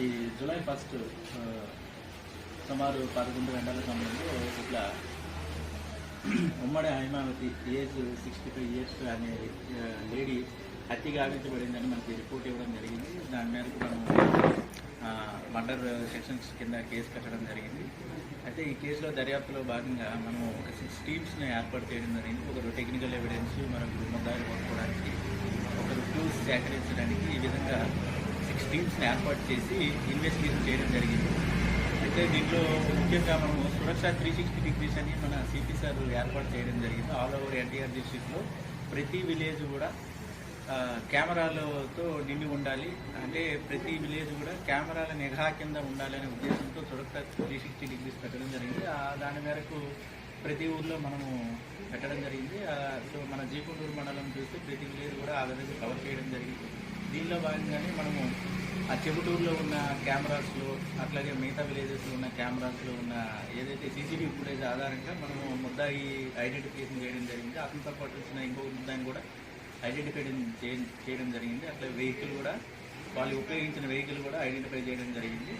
ఈ జూలై 1 సుమారు 11 గంటల సమయంలో ఇట్లా ఉమ్మడి హైమావతి ఏజ్ 65 ఇయర్స్ అనే లేడీ హత్య గావించబడిందని మనకి రిపోర్ట్ ఇవ్వడం జరిగింది. దాని మేరకు మనం మర్డర్ సెక్షన్స్ కింద కేసు కట్టడం జరిగింది. అయితే ఈ కేసులో దర్యాప్తులో భాగంగా మనం ఒక 6 టీమ్స్ని ఏర్పాటు చేయడం జరిగింది. ఒకరు టెక్నికల్ ఎవిడెన్స్, మరొకరు ముద్దాయిలు పట్టుకోవడానికి, ఒకరు క్లూస్ సేకరించడానికి, ఈ విధంగా 6 టీమ్స్ని ఏర్పాటు చేసి ఇన్వెస్టిగేషన్ చేయడం జరిగింది. అయితే దీంట్లో ముఖ్యంగా మనము సురక్ష 360 డిగ్రీస్ అని మన సిపి సార్ ఏర్పాటు చేయడం జరిగింది. ఆల్ ఓవర్ ఎన్టీఆర్ డిస్ట్రిక్ట్లో ప్రతి విలేజ్ కూడా కెమెరాలతో నిండి ఉండాలి, అంటే ప్రతి విలేజ్ కూడా కెమెరాల నిఘా కింద ఉండాలనే ఉద్దేశంతో సురక్ష 360 డిగ్రీస్ పెట్టడం జరిగింది. దాని మేరకు ప్రతి ఊర్లో మనము పెట్టడం జరిగింది. సో మన జీకొండూరు మండలం చూస్తే ప్రతి విలేజ్ కూడా ఆ విధంగా కవర్ చేయడం జరిగింది. దీనిలో భాగంగానే మనము ఆ చెబుటూరులో ఉన్న కెమెరాస్లో, అట్లాగే మిగతా విలేజెస్లో ఉన్న కెమెరాస్లో ఉన్న ఏదైతే సీసీటీవీ ఫుటేజ్ ఆధారంగా మనము ముద్దాయి ఐడెంటిఫికేషన్ చేయడం జరిగింది. అతనితో పాటు వచ్చిన ఇంకొక ముద్దాయిని కూడా ఐడెంటిఫై చేయడం జరిగింది. అట్లా వెహికల్ కూడా, వాళ్ళు ఉపయోగించిన వెహికల్ కూడా ఐడెంటిఫై చేయడం జరిగింది.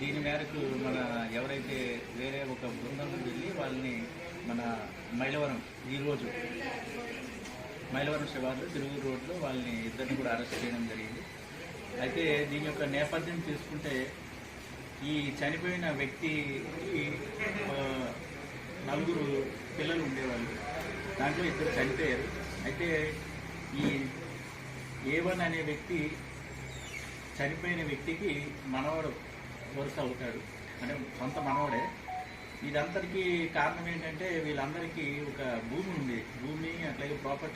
దీని మేరకు మన ఎవరైతే వేరే ఒక బృందం వెళ్ళి వాళ్ళని మన మైలవరం, ఈరోజు మైలవరం శివార్లో తిరుగు రోడ్లో వాళ్ళని ఇద్దరిని కూడా అరెస్ట్ చేయడం జరిగింది. అయితే దీని యొక్క నేపథ్యం తీసుకుంటే ఈ చనిపోయిన వ్యక్తికి 4 పిల్లలు ఉండేవాళ్ళు, దాంట్లో 2 చనిపోయారు. అయితే ఈ A1 అనే వ్యక్తి చనిపోయిన వ్యక్తికి మనవడు వరుస అవుతాడు, అంటే సొంత మనవడే. ఇదంతటికీ కారణం ఏంటంటే వీళ్ళందరికీ ఒక భూమి ఉంది, భూమి అట్లాగే ప్రాపర్టీ